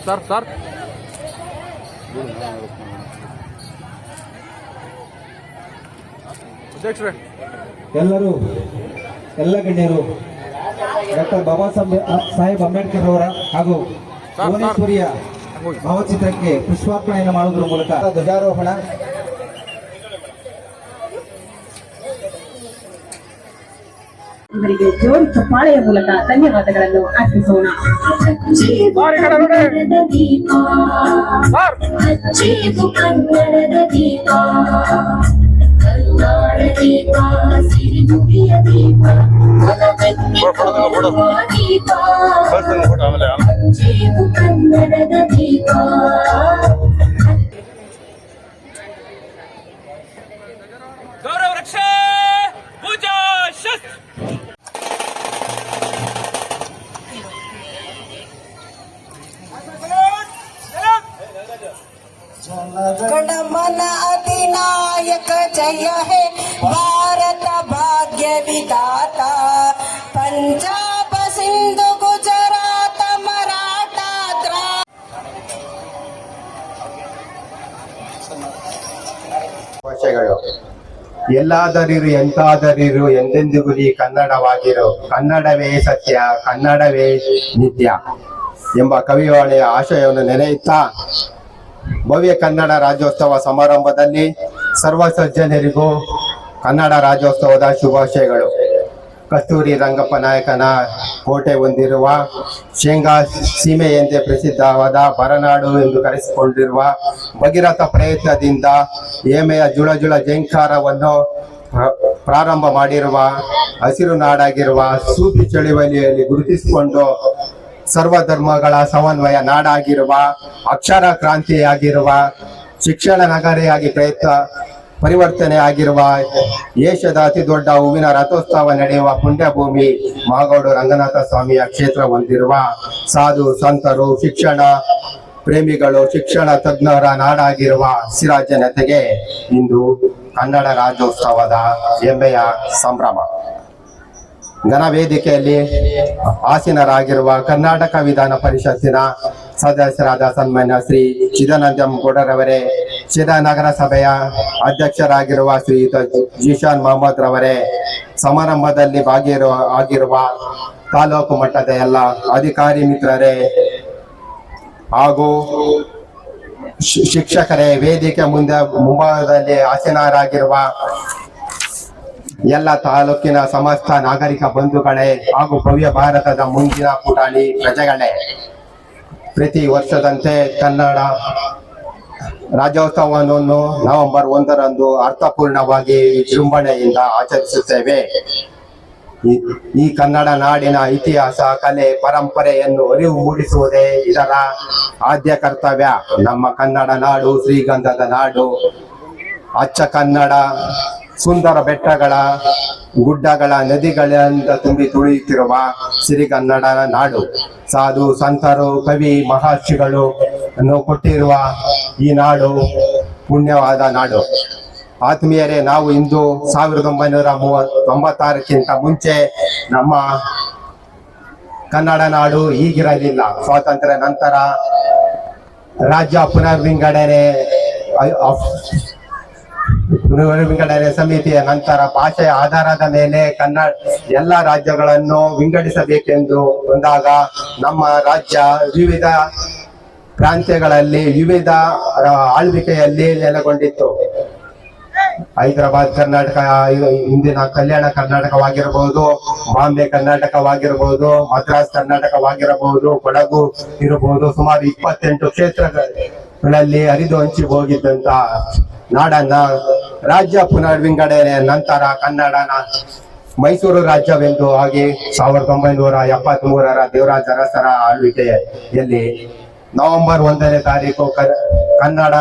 Sir sir ಅಧ್ಯಕ್ಷರೇ, ಎಲ್ಲ ಗಣ್ಯರು ಡಾಕ್ಟರ್ ಬಾಬಾ ಸಾಹೇಬ್ ಅಂಬೇಡ್ಕರ್ ಅವರ ಹಾಗೂ ಭುವನೇಶ್ವರಿಯ ಭಾವಚಿತ್ರಕ್ಕೆ ಪುಷ್ಪಾರ್ಪಣೆಯನ್ನು ಮಾಡುವುದರ ಮೂಲಕ ಧ್ವಜಾರೋಹಣ. ಇವರಿಗೆ ಜೋರು ಚಪ್ಪಾಳೆಯ ಮೂಲಕ ಧನ್ಯವಾದಗಳನ್ನು ಅರ್ಪಿಸೋಣ. ಗೌರವ ರಕ್ಷೆ ಪೂಜಾ ಶಸ್ತ್ರ. ಗಣಮನ ಅಧಿನಾಯಕ ಜಯ ಹೇ ಭಾರತ ಭಾಗ್ಯ ವಿಧಾತ, ಪಂಜಾಬ ಸಿಂಧು ಗುಜರಾತ ಮರಾಠ ಭಾಷೆಗಳು ಎಲ್ಲಾದರಿರು ಎಂತಾದರಿರು ಎಂದೆಂದಿಗೂ ಈ ಕನ್ನಡವಾಗಿರು, ಕನ್ನಡವೇ ಸತ್ಯ ಕನ್ನಡವೇ ನಿತ್ಯ ಎಂಬ ಕವಿವಾಣಿಯ ಆಶಯವನ್ನು ನೆನೆಯುತ್ತಾ ಭವ್ಯ ಕನ್ನಡ ರಾಜ್ಯೋತ್ಸವ ಸಮಾರಂಭದಲ್ಲಿ ಸರ್ವ ಸಜ್ಜನರಿಗೂ ಕನ್ನಡ ರಾಜ್ಯೋತ್ಸವದ ಶುಭಾಶಯಗಳು. ಕಸ್ತೂರಿ ರಂಗಪ್ಪ ನಾಯಕನ ಕೋಟೆ ಹೊಂದಿರುವ, ಶೇಂಗಾ ಸೀಮೆ ಎಂದೇ ಪ್ರಸಿದ್ಧವಾದ ಬರನಾಡು ಎಂದು ಕರೆಸಿಕೊಂಡಿರುವ, ಭಗೀರಥ ಪ್ರಯತ್ನದಿಂದ ಹೇಮೆಯ ಜುಳ ಜೈಂಕಾರವನ್ನು ಪ್ರಾರಂಭ ಮಾಡಿರುವ, ಹಸಿರು ನಾಡಾಗಿರುವ, ಸೂಫಿ ಚಳುವಳಿಯಲ್ಲಿ ಗುರುತಿಸಿಕೊಂಡು ಸರ್ವಧರ್ಮಗಳ ಸಮನ್ವಯ ನಾಡಾಗಿರುವ, ಅಕ್ಷರ ಕ್ರಾಂತಿಯಾಗಿರುವ, ಶಿಕ್ಷಣ ನಗರಿಯಾಗಿ ಪರಿವರ್ತನೆ ಆಗಿರುವ, ಏಷ್ಯಾದ ಅತಿ ದೊಡ್ಡ ಹೂವಿನ ರಥೋತ್ಸವ ನಡೆಯುವ ಪುಣ್ಯಭೂಮಿ ಮಾಗೋಡು ರಂಗನಾಥ ಸ್ವಾಮಿಯ ಕ್ಷೇತ್ರ ಹೊಂದಿರುವ, ಸಾಧು ಸಂತರು, ಶಿಕ್ಷಣ ಪ್ರೇಮಿಗಳು, ಶಿಕ್ಷಣ ತಜ್ಞರ ನಾಡಾಗಿರುವ ಸಿರಾ ಜನತೆಗೆ ಇಂದು ಕನ್ನಡ ರಾಜ್ಯೋತ್ಸವದ ಹೆಮ್ಮೆಯ ಸಂಭ್ರಮ. ಘನವೇದಿಕೆಯಲ್ಲಿ ಆಸೀನರಾಗಿರುವ ಕರ್ನಾಟಕ ವಿಧಾನ ಪರಿಷತ್ತಿನ ಸದಸ್ಯರಾದ ಸನ್ಮಾನ್ಯ ಶ್ರೀ ಚಿದಾನಂದಂ ಗೌಡರವರೇ, ಶಿರಾ ನಗರಸಭೆಯ ಅಧ್ಯಕ್ಷರಾಗಿರುವ ಶ್ರೀಯುತ ಜಿಶಾನ್ ಮೊಹಮ್ಮದ್ ರವರೇ, ಸಮಾರಂಭದಲ್ಲಿ ಆಗಿರುವ ತಾಲೂಕು ಮಟ್ಟದ ಎಲ್ಲ ಅಧಿಕಾರಿ ಮಿತ್ರರೇ ಹಾಗೂ ಶಿಕ್ಷಕರೇ, ವೇದಿಕೆ ಮುಂಭಾಗದಲ್ಲಿ ಆಸೀನರಾಗಿರುವ ಎಲ್ಲ ತಾಲೂಕಿನ ಸಮಸ್ತ ನಾಗರಿಕ ಬಂಧುಗಳೇ ಹಾಗೂ ಭವ್ಯ ಭಾರತದ ಮುಂದಿನ ಪುಟಾಣಿ ಪ್ರಜೆಗಳೇ, ಪ್ರತಿ ವರ್ಷದಂತೆ ಕನ್ನಡ ರಾಜ್ಯೋತ್ಸವವನ್ನು ನವೆಂಬರ್ 1ರಂದು ಅರ್ಥಪೂರ್ಣವಾಗಿ ವಿಜೃಂಭಣೆಯಿಂದ ಆಚರಿಸುತ್ತೇವೆ. ಈ ಕನ್ನಡ ನಾಡಿನ ಇತಿಹಾಸ, ಕಲೆ, ಪರಂಪರೆಯನ್ನು ಅರಿವು ಮೂಡಿಸುವುದೇ ಇದರ ಆದ್ಯ ಕರ್ತವ್ಯ. ನಮ್ಮ ಕನ್ನಡ ನಾಡು ಶ್ರೀಗಂಧದ ನಾಡು, ಅಚ್ಚ ಕನ್ನಡ, ಸುಂದರ ಬೆಟ್ಟಗಳ, ಗುಡ್ಡಗಳ, ನದಿಗಳಿಂದ ತುಂಬಿ ತುಳಿಯುತ್ತಿರುವ ಸಿರಿಗನ್ನಡ ನಾಡು. ಸಾಧು ಸಂತರು, ಕವಿ, ಮಹರ್ಷಿಗಳು ಕೊಟ್ಟಿರುವ ಈ ನಾಡು ಪುಣ್ಯವಾದ ನಾಡು. ಆತ್ಮೀಯರೇ, ನಾವು ಇಂದು 1996ಕ್ಕಿಂತ ಮುಂಚೆ ನಮ್ಮ ಕನ್ನಡ ನಾಡು ಹೀಗಿರಲಿಲ್ಲ. ಸ್ವಾತಂತ್ರ್ಯ ನಂತರ ರಾಜ್ಯ ಪುನರ್ವಿಂಗಡಣೆ ಸಮಿತಿಯ ನಂತರ ಭಾಷೆಯ ಆಧಾರದ ಮೇಲೆ ಎಲ್ಲ ರಾಜ್ಯಗಳನ್ನು ವಿಂಗಡಿಸಬೇಕೆಂದು ಬಂದಾಗ ನಮ್ಮ ರಾಜ್ಯ ವಿವಿಧ ಪ್ರಾಂತ್ಯಗಳಲ್ಲಿ ವಿವಿಧ ಆಳ್ವಿಕೆಯಲ್ಲಿ ನೆಲೆಗೊಂಡಿತ್ತು. ಹೈದರಾಬಾದ್ ಕರ್ನಾಟಕ, ಇಂದಿನ ಕಲ್ಯಾಣ ಕರ್ನಾಟಕವಾಗಿರಬಹುದು, ಬಾಂಬೆ ಕರ್ನಾಟಕವಾಗಿರಬಹುದು, ಮದ್ರಾಸ್ ಕರ್ನಾಟಕವಾಗಿರಬಹುದು, ಕೊಡಗು ಇರಬಹುದು, ಸುಮಾರು 28 ಕ್ಷೇತ್ರಗಳಲ್ಲಿ ಹರಿದು ಹಂಚಿ ಹೋಗಿದ್ದಂತ ನಾಡನ್ನ ರಾಜ್ಯ ಪುನರ್ವಿಂಗಡಣೆ ನಂತರ ಕನ್ನಡನ ಮೈಸೂರು ರಾಜ್ಯವೆಂದು ಆಗಿ 1973ರ ದೇವರಾಜ ಅರಸರ ಆಳ್ವಿಕೆಯಲ್ಲಿ ನವೆಂಬರ್ 1ನೇ ತಾರೀಕು ಕನ್ನಡ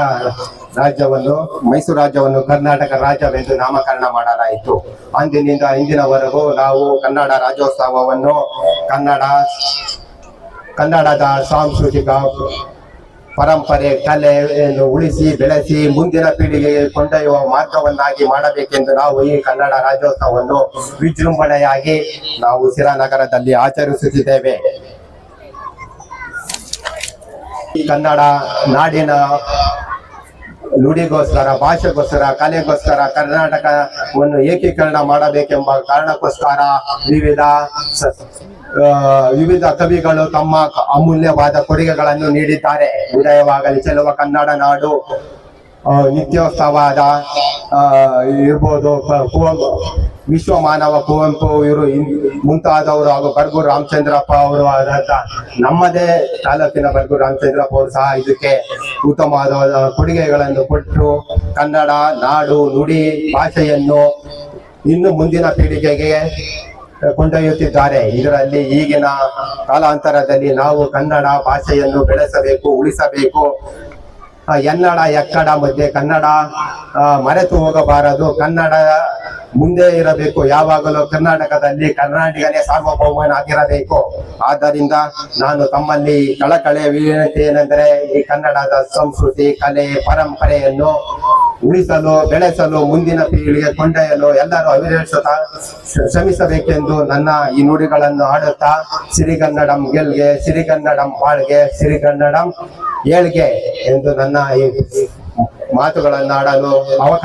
ರಾಜ್ಯವನ್ನು, ಮೈಸೂರು ರಾಜ್ಯವನ್ನು ಕರ್ನಾಟಕ ರಾಜ್ಯವೆಂದು ನಾಮಕರಣ ಮಾಡಲಾಯಿತು. ಅಂದಿನಿಂದ ಇಂದಿನವರೆಗೂ ನಾವು ಕನ್ನಡ ರಾಜ್ಯೋತ್ಸವವನ್ನು ಕನ್ನಡದ ಸಾಂಸ್ಕೃತಿಕ ಪರಂಪರೆ, ಕಲೆಯನ್ನು ಉಳಿಸಿ ಬೆಳೆಸಿ ಮುಂದಿನ ಪೀಳಿಗೆಗೆ ಕೊಂಡೊಯ್ಯುವ ಮಾರ್ಗವನ್ನಾಗಿ ಮಾಡಬೇಕೆಂದು ನಾವು ಈ ಕನ್ನಡ ರಾಜ್ಯೋತ್ಸವವನ್ನು ವಿಜೃಂಭಣೆಯಾಗಿ ನಾವು ಸಿರಾ ನಗರದಲ್ಲಿ ಆಚರಿಸುತ್ತಿದ್ದೇವೆ. ಕನ್ನಡ ನಾಡಿನ ನುಡಿಗೋಸ್ಕರ, ಭಾಷೆಗೋಸ್ಕರ, ಕಲೆಗೋಸ್ಕರ ಕರ್ನಾಟಕವನ್ನು ಏಕೀಕರಣ ಮಾಡಬೇಕೆಂಬ ಕಾರಣಕ್ಕೋಸ್ಕರ ವಿವಿಧ ಕವಿಗಳು ತಮ್ಮ ಅಮೂಲ್ಯವಾದ ಕೊಡುಗೆಗಳನ್ನು ನೀಡಿದ್ದಾರೆ. ಉದಯವಾಗಲಿ ಚೆಲುವ ಕನ್ನಡ ನಾಡು, ನಿತ್ಯೋತ್ಸವದ ಇರ್ಬೋದು, ವಿಶ್ವ ಮಾನವ ಕುವೆಂಪು ಇವರು ಮುಂತಾದವರು ಹಾಗೂ ಬರ್ಗೂರು ರಾಮಚಂದ್ರಪ್ಪ ಅವರು ಆದಂತ ನಮ್ಮದೇ ತಾಲೂಕಿನ ಬರ್ಗೂರು ರಾಮಚಂದ್ರಪ್ಪ ಅವರು ಸಹ ಇದಕ್ಕೆ ಉತ್ತಮವಾದ ಕೊಡುಗೆಗಳನ್ನು ಕೊಟ್ಟು ಕನ್ನಡ ನಾಡು ನುಡಿ ಭಾಷೆಯನ್ನು ಇನ್ನು ಮುಂದಿನ ಪೀಳಿಗೆಗೆ ಕೊಂಡೊಯ್ಯುತ್ತಿದ್ದಾರೆ. ಇದರಲ್ಲಿ ಈಗಿನ ಕಾಲಾಂತರದಲ್ಲಿ ನಾವು ಕನ್ನಡ ಭಾಷೆಯನ್ನು ಬೆಳೆಸಬೇಕು, ಉಳಿಸಬೇಕು. ಎನ್ನಡ ಎಕ್ಕಡ ಮಧ್ಯೆ ಕನ್ನಡ ಮರೆತು ಹೋಗಬಾರದು. ಕನ್ನಡ ಮುಂದೆ ಇರಬೇಕು. ಯಾವಾಗಲೂ ಕರ್ನಾಟಕದಲ್ಲಿ ಕರ್ನಾಟಕನೇ ಸಾರ್ವಭೌಮನಾಗಿರಬೇಕು. ಆದ್ದರಿಂದ ನಾನು ತಮ್ಮಲ್ಲಿ ಕಳಕಳಿಯ ವಿನಂತಿ ಏನೆಂದರೆ, ಈ ಕನ್ನಡದ ಸಂಸ್ಕೃತಿ, ಕಲೆ, ಪರಂಪರೆಯನ್ನು ಉಳಿಸಲು, ಬೆಳೆಸಲು, ಮುಂದಿನ ಪೀಳಿಗೆ ಕೊಂಡೊಯ್ಯಲು ಎಲ್ಲರೂ ಅವಿರಹಿಸುತ್ತಾ ಶ್ರಮಿಸಬೇಕೆಂದು ನನ್ನ ಈ ನುಡಿಗಳನ್ನು ಆಡುತ್ತಾ, ಸಿರಿಗನ್ನಡಂ ಗೆಲ್ಗೆ, ಸಿರಿಗನ್ನಡಂ ಬಾಳ್ಗೆ, ಸಿರಿಗನ್ನಡಂ ಏಳ್ಗೆ ಎಂದು ನನ್ನ ಈ ಮಾತುಗಳನ್ನು ಆಡಲು ಅವಕಾಶ